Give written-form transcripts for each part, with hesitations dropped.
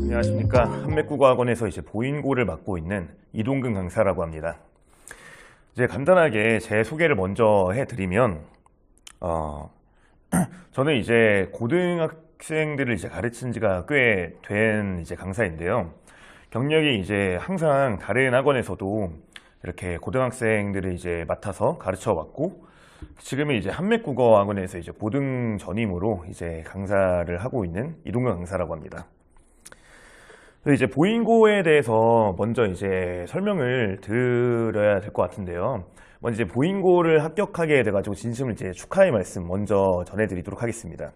안녕하십니까. 한맥국어학원에서 이제 보인고를 맡고 있는 이동근 강사라고 합니다. 이제 간단하게 제 소개를 먼저 해드리면, 저는 이제 고등학생들을 이제 가르친 지가 꽤 된 이제 강사인데요. 경력이 이제 항상 다른 학원에서도 이렇게 고등학생들을 이제 맡아서 가르쳐 왔고, 지금은 이제 한맥국어학원에서 이제 고등 전임으로 이제 강사를 하고 있는 이동근 강사라고 합니다. 이제 보인고에 대해서 먼저 이제 설명을 드려야 될 것 같은데요. 먼저 이제 보인고를 합격하게 돼가지고 진심을 이제 축하의 말씀 먼저 전해드리도록 하겠습니다.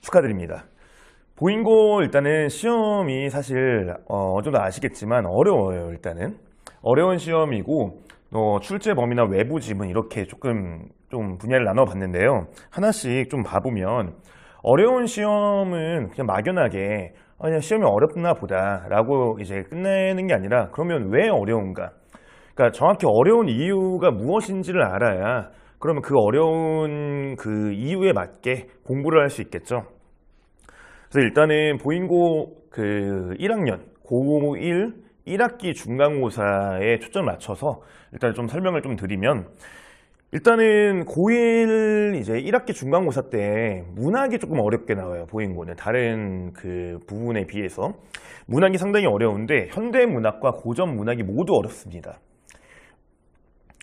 축하드립니다. 보인고 일단은 시험이 사실 좀 더 아시겠지만 어려워요. 일단은 어려운 시험이고 출제 범위나 외부 지문 이렇게 조금 좀 분야를 나눠봤는데요. 하나씩 좀 봐보면 어려운 시험은 그냥 막연하게 그냥 시험이 어렵나 보다 라고 이제 끝내는 게 아니라, 그러면 왜 어려운가, 그러니까 정확히 어려운 이유가 무엇인지를 알아야 그러면 그 어려운 그 이유에 맞게 공부를 할 수 있겠죠. 그래서 일단은 보인고 그 1학년 고1 1학기 중간고사에 초점을 맞춰서 일단 좀 설명을 좀 드리면, 일단은 고1 이제 1학기 중간고사 때 문학이 조금 어렵게 나와요. 보인고는 다른 그 부분에 비해서 문학이 상당히 어려운데, 현대문학과 고전문학이 모두 어렵습니다.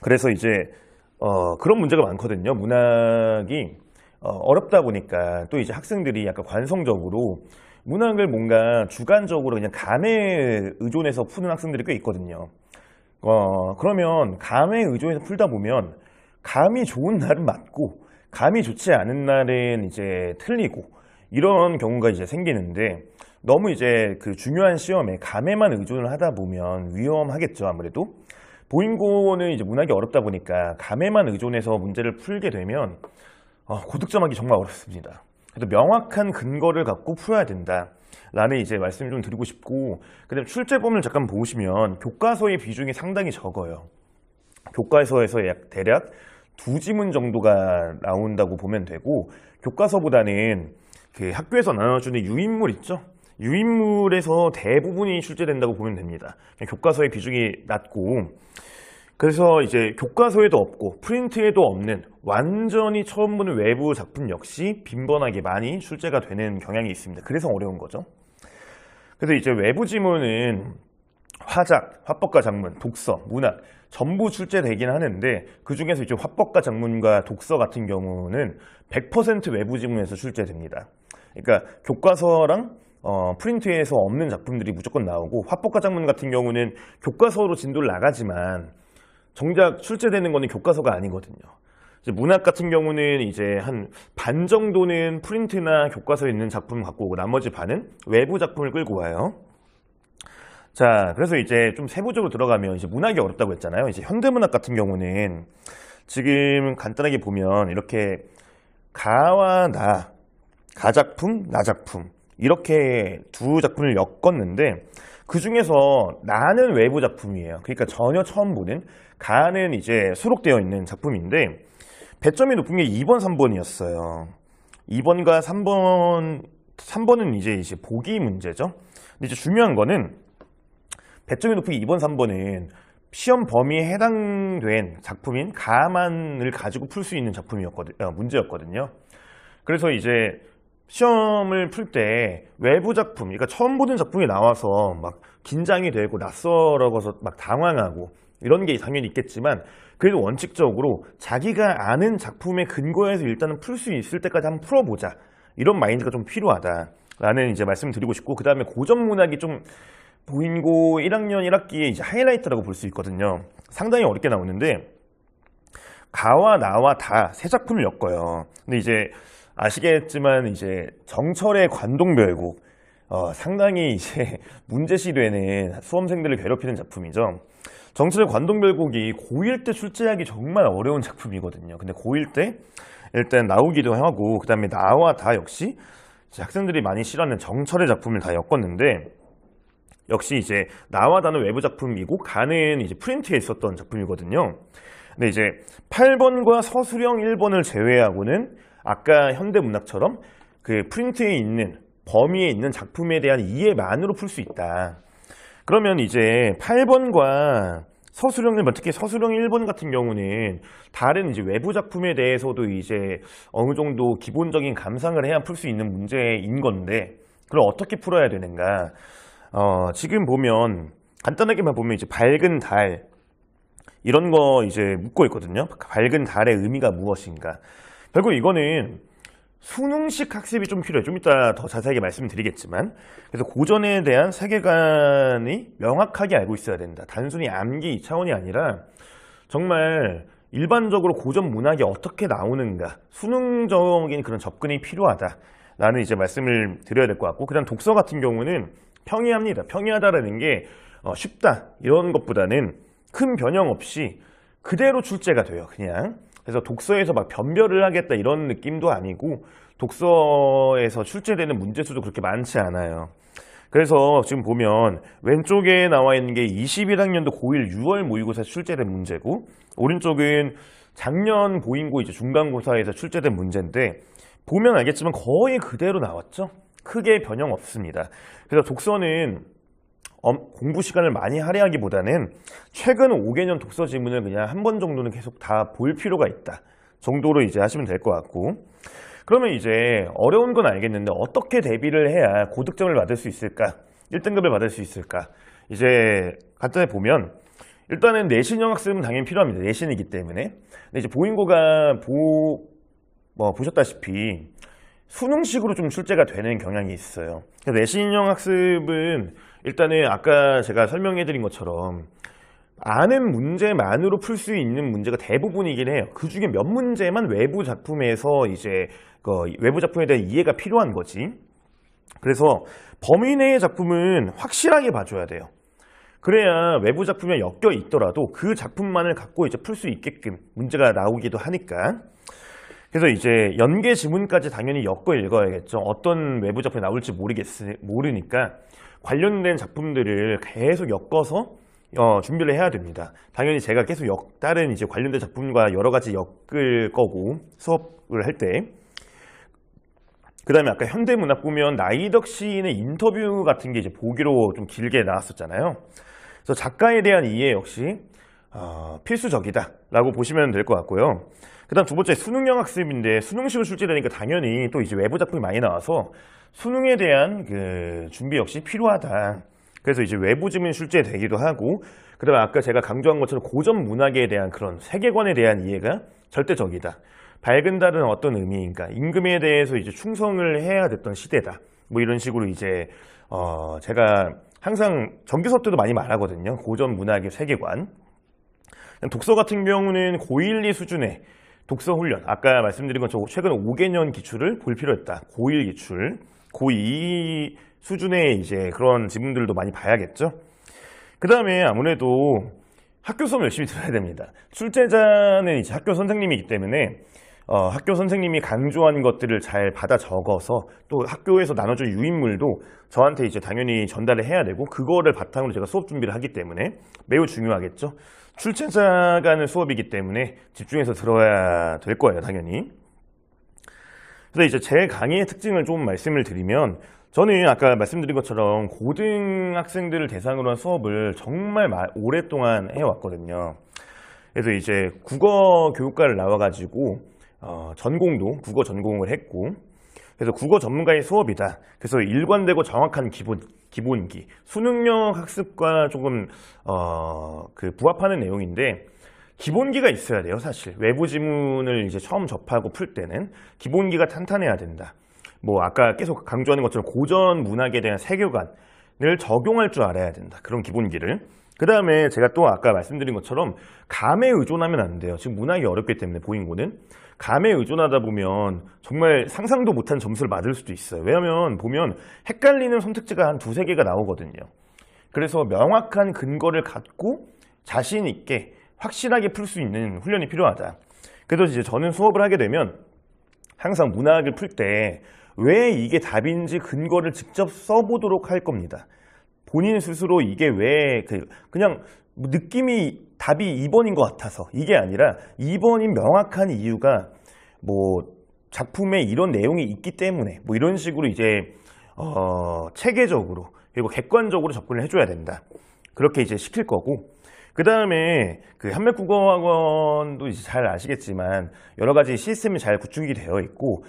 그래서 이제 그런 문제가 많거든요. 문학이 어렵다 보니까 또 이제 학생들이 약간 관성적으로 문학을 뭔가 주관적으로 그냥 감에 의존해서 푸는 학생들이 꽤 있거든요. 그러면 감에 의존해서 풀다 보면 감이 좋은 날은 맞고 감이 좋지 않은 날은 이제 틀리고, 이런 경우가 이제 생기는데, 너무 이제 그 중요한 시험에 감에만 의존을 하다 보면 위험하겠죠. 아무래도 보인고는 이제 문학이 어렵다 보니까 감에만 의존해서 문제를 풀게 되면 고득점하기 정말 어렵습니다. 그래서 명확한 근거를 갖고 풀어야 된다 라는 이제 말씀을 좀 드리고 싶고, 그다음에 출제범을 잠깐 보시면 교과서의 비중이 상당히 적어요. 교과서에서 대략 2지문 정도가 나온다고 보면 되고, 교과서보다는 그 학교에서 나눠주는 유인물 있죠? 유인물에서 대부분이 출제된다고 보면 됩니다. 교과서의 비중이 낮고, 그래서 이제 교과서에도 없고 프린트에도 없는 완전히 처음 보는 외부 작품 역시 빈번하게 많이 출제가 되는 경향이 있습니다. 그래서 어려운 거죠. 그래서 이제 외부 지문은 화작, 화법과 작문, 독서, 문학 전부 출제되긴 하는데, 그 중에서 이제 화법과 작문과 독서 같은 경우는 100% 외부 지문에서 출제됩니다. 그러니까 교과서랑 프린트에서 없는 작품들이 무조건 나오고, 화법과 작문 같은 경우는 교과서로 진도를 나가지만 정작 출제되는 거는 교과서가 아니거든요. 이제 문학 같은 경우는 이제 한 반 정도는 프린트나 교과서에 있는 작품을 갖고 오고, 나머지 반은 외부 작품을 끌고 와요. 자, 그래서 이제 좀 세부적으로 들어가면, 이제 문학이 어렵다고 했잖아요. 이제 현대문학 같은 경우는 지금 간단하게 보면 이렇게 가와 나, 가작품, 나작품 이렇게 두 작품을 엮었는데, 그 중에서 나는 외부 작품이에요. 그러니까 전혀 처음 보는, 가는 이제 수록되어 있는 작품인데, 배점이 높은 게 2번, 3번이었어요. 2번과 3번은 이제 보기 문제죠. 근데 이제 중요한 거는 배점이 높은 2번, 3번은 시험 범위에 해당된 작품인 가만을 가지고 풀 수 있는 문제였거든요. 그래서 이제 시험을 풀 때 외부 작품, 그러니까 처음 보는 작품이 나와서 막 긴장이 되고 낯설어서 막 당황하고 이런 게 당연히 있겠지만, 그래도 원칙적으로 자기가 아는 작품의 근거에서 일단은 풀 수 있을 때까지 한번 풀어보자, 이런 마인드가 좀 필요하다라는 이제 말씀을 드리고 싶고, 그 다음에 고전문학이 좀 보인고 1학년 1학기에 이제 하이라이트라고 볼 수 있거든요. 상당히 어렵게 나오는데, 가와 나와 다 세 작품을 엮어요. 근데 이제 아시겠지만 이제 정철의 관동별곡, 상당히 이제 문제시되는 수험생들을 괴롭히는 작품이죠. 정철의 관동별곡이 고1 때 출제하기 정말 어려운 작품이거든요. 근데 고1 때 일단 나오기도 하고, 그 다음에 나와 다 역시 학생들이 많이 싫어하는 정철의 작품을 다 엮었는데, 역시 이제 나와 다는 외부 작품이고 가는 이제 프린트에 있었던 작품이거든요. 근데 이제 8번과 서술형 1번을 제외하고는 아까 현대문학처럼 그 프린트에 있는 범위에 있는 작품에 대한 이해만으로 풀 수 있다. 그러면 이제 8번과 서술형 1번, 특히 서술형 1번 같은 경우는 다른 이제 외부 작품에 대해서도 이제 어느 정도 기본적인 감상을 해야 풀 수 있는 문제인 건데, 그걸 어떻게 풀어야 되는가? 지금 보면 간단하게만 보면 이제 밝은 달 이런 거 이제 묻고 있거든요. 밝은 달의 의미가 무엇인가? 결국 이거는 수능식 학습이 좀 필요해요. 좀 이따 더 자세하게 말씀을 드리겠지만, 그래서 고전에 대한 세계관이 명확하게 알고 있어야 된다. 단순히 암기 차원이 아니라 정말 일반적으로 고전 문학이 어떻게 나오는가, 수능적인 그런 접근이 필요하다라는 이제 말씀을 드려야 될 것 같고, 그다음 독서 같은 경우는 평이합니다. 평이하다라는 게 쉽다 이런 것보다는 큰 변형 없이 그대로 출제가 돼요. 그냥. 그래서 독서에서 막 변별을 하겠다 이런 느낌도 아니고, 독서에서 출제되는 문제 수도 그렇게 많지 않아요. 그래서 지금 보면 왼쪽에 나와 있는 게 21학년도 고1 6월 모의고사 출제된 문제고, 오른쪽은 작년 보인고 이제 중간고사에서 출제된 문제인데, 보면 알겠지만 거의 그대로 나왔죠. 크게 변형 없습니다. 그래서 독서는 공부 시간을 많이 할애하기보다는 최근 5개년 독서 지문을 그냥 한 번 정도는 계속 다 볼 필요가 있다 정도로 이제 하시면 될 것 같고, 그러면 이제 어려운 건 알겠는데 어떻게 대비를 해야 고득점을 받을 수 있을까? 1등급을 받을 수 있을까? 이제 간단히 보면 일단은 내신형 학습은 당연히 필요합니다. 내신이기 때문에. 근데 이제 보인고가 보셨다시피 수능식으로 좀 출제가 되는 경향이 있어요. 그래서 내신형 학습은 일단은 아까 제가 설명해 드린 것처럼 아는 문제만으로 풀 수 있는 문제가 대부분이긴 해요. 그 중에 몇 문제만 외부 작품에서 이제 외부 작품에 대한 이해가 필요한 거지. 그래서 범위 내의 작품은 확실하게 봐줘야 돼요. 그래야 외부 작품에 엮여 있더라도 그 작품만을 갖고 이제 풀 수 있게끔 문제가 나오기도 하니까. 그래서 이제 연계 지문까지 당연히 엮어 읽어야겠죠. 어떤 외부 작품이 나올지 모르니까 관련된 작품들을 계속 엮어서 준비를 해야 됩니다. 당연히 제가 계속 다른 이제 관련된 작품과 여러 가지 엮을 거고, 수업을 할 때. 그 다음에 아까 현대문학 보면 나이덕 시인의 인터뷰 같은 게 이제 보기로 좀 길게 나왔었잖아요. 그래서 작가에 대한 이해 역시 필수적이다 라고 보시면 될 것 같고요. 그 다음 두 번째 수능형 학습인데, 수능식으로 출제되니까 당연히 또 이제 외부 작품이 많이 나와서 수능에 대한 그 준비 역시 필요하다. 그래서 이제 외부 지문이 출제되기도 하고, 그 다음에 아까 제가 강조한 것처럼 고전 문학에 대한 그런 세계관에 대한 이해가 절대적이다. 밝은 달은 어떤 의미인가, 임금에 대해서 이제 충성을 해야 됐던 시대다. 뭐 이런 식으로 이제 제가 항상 정규 수업 때도 많이 말하거든요. 고전 문학의 세계관. 독서 같은 경우는 고1, 2 수준의 독서 훈련, 아까 말씀드린 것처럼 최근 5개년 기출을 볼 필요했다. 고1 기출, 고2 수준의 이제 그런 지문들도 많이 봐야겠죠. 그 다음에 아무래도 학교 수업 열심히 들어야 됩니다. 출제자는 이제 학교 선생님이기 때문에 학교 선생님이 강조한 것들을 잘 받아 적어서 또 학교에서 나눠준 유인물도 저한테 이제 당연히 전달을 해야 되고, 그거를 바탕으로 제가 수업 준비를 하기 때문에 매우 중요하겠죠. 출제자가 하는 수업이기 때문에 집중해서 들어야 될 거예요, 당연히. 그래서 이제 제 강의의 특징을 좀 말씀을 드리면, 저는 아까 말씀드린 것처럼 고등학생들을 대상으로 한 수업을 정말 오랫동안 해왔거든요. 그래서 이제 국어 교육과를 나와가지고 전공도 국어 전공을 했고, 그래서 국어 전문가의 수업이다. 그래서 일관되고 정확한 기본기, 수능형 학습과 조금 부합하는 내용인데, 기본기가 있어야 돼요. 사실 외부 지문을 이제 처음 접하고 풀 때는 기본기가 탄탄해야 된다. 뭐 아까 계속 강조하는 것처럼 고전 문학에 대한 세계관을 적용할 줄 알아야 된다. 그런 기본기를. 그 다음에 제가 또 아까 말씀드린 것처럼 감에 의존하면 안 돼요. 지금 문학이 어렵기 때문에 보인고는 감에 의존하다 보면 정말 상상도 못한 점수를 받을 수도 있어요. 왜냐하면 보면 헷갈리는 선택지가 한 두세 개가 나오거든요. 그래서 명확한 근거를 갖고 자신 있게 확실하게 풀 수 있는 훈련이 필요하다. 그래서 이제 저는 수업을 하게 되면 항상 문학을 풀 때 왜 이게 답인지 근거를 직접 써보도록 할 겁니다. 본인 스스로 이게 왜 그냥 느낌이 답이 2번인 것 같아서 이게 아니라 2번인 명확한 이유가 뭐 작품에 이런 내용이 있기 때문에 뭐 이런 식으로 이제 체계적으로 그리고 객관적으로 접근을 해줘야 된다. 그렇게 이제 시킬 거고, 그 다음에 그 한맥국어학원도 이제 잘 아시겠지만 여러 가지 시스템이 잘 구축이 되어 있고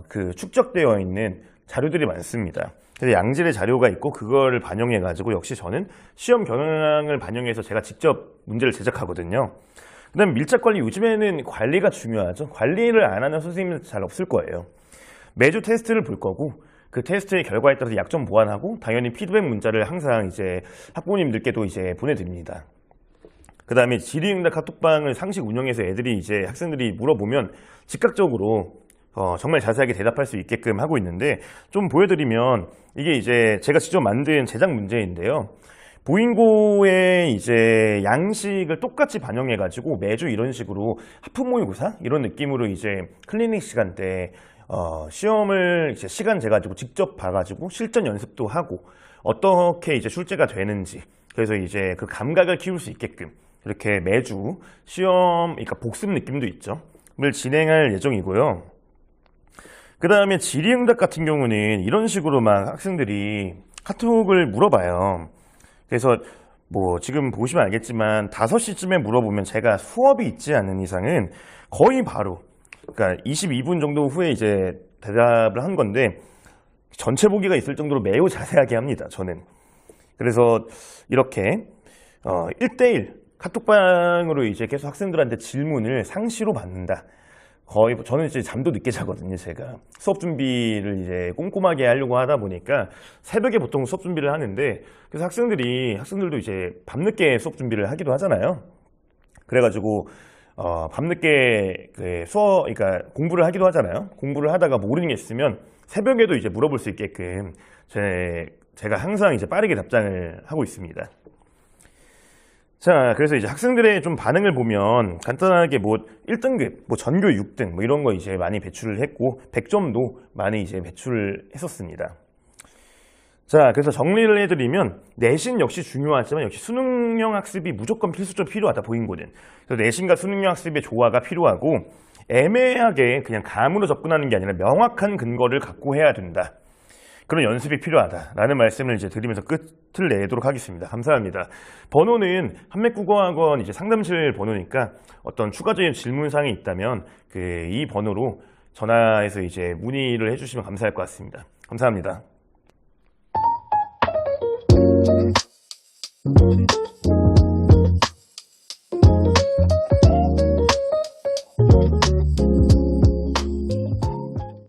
그 축적되어 있는 자료들이 많습니다. 그래서 양질의 자료가 있고 그거를 반영해 가지고 역시 저는 시험 경향을 반영해서 제가 직접 문제를 제작하거든요. 그 다음에 밀착관리, 요즘에는 관리가 중요하죠. 관리를 안 하는 선생님은 잘 없을 거예요. 매주 테스트를 볼 거고 그 테스트의 결과에 따라서 약점 보완하고 당연히 피드백 문자를 항상 이제 학부모님들께도 이제 보내드립니다. 그 다음에 질의응답 카톡방을 상식 운영해서 애들이 이제 학생들이 물어보면 즉각적으로 정말 자세하게 대답할 수 있게끔 하고 있는데, 좀 보여드리면 이게 이제 제가 직접 만든 제작 문제인데요. 보인고의 이제 양식을 똑같이 반영해가지고 매주 이런 식으로 하품 모의고사 이런 느낌으로 이제 클리닉 시간 때 시험을 이제 시간 재가지고 직접 봐가지고 실전 연습도 하고 어떻게 이제 출제가 되는지, 그래서 이제 그 감각을 키울 수 있게끔 이렇게 매주 시험, 그러니까 복습 느낌도 있죠. 을 진행할 예정이고요. 그 다음에 질의응답 같은 경우는 이런 식으로 막 학생들이 카톡을 물어봐요. 그래서 뭐 지금 보시면 알겠지만 5시쯤에 물어보면 제가 수업이 있지 않은 이상은 거의 바로, 그러니까 22분 정도 후에 이제 대답을 한 건데 전체 보기가 있을 정도로 매우 자세하게 합니다, 저는. 그래서 이렇게 1대1 카톡방으로 이제 계속 학생들한테 질문을 상시로 받는다. 거의 저는 이제 잠도 늦게 자거든요. 제가 수업 준비를 이제 꼼꼼하게 하려고 하다 보니까 새벽에 보통 수업 준비를 하는데, 그래서 학생들도 이제 밤늦게 수업 준비를 하기도 하잖아요. 그래가지고 밤늦게 그러니까 공부를 하기도 하잖아요. 공부를 하다가 모르는 게 있으면 새벽에도 이제 물어볼 수 있게끔 제가 항상 이제 빠르게 답장을 하고 있습니다. 자, 그래서 이제 학생들의 좀 반응을 보면 간단하게 뭐 1등급, 뭐 전교 6등 뭐 이런 거 이제 많이 배출을 했고 100점도 많이 이제 배출을 했었습니다. 자, 그래서 정리를 해드리면 내신 역시 중요하지만 역시 수능형 학습이 무조건 필수적으로 필요하다, 보인고는. 그래서 내신과 수능형 학습의 조화가 필요하고 애매하게 그냥 감으로 접근하는 게 아니라 명확한 근거를 갖고 해야 된다. 그런 연습이 필요하다라는 말씀을 이제 드리면서 끝을 내도록 하겠습니다. 감사합니다. 번호는 한맥국어학원 이제 상담실 번호니까 어떤 추가적인 질문사항이 있다면 이 번호로 전화해서 이제 문의를 해주시면 감사할 것 같습니다. 감사합니다.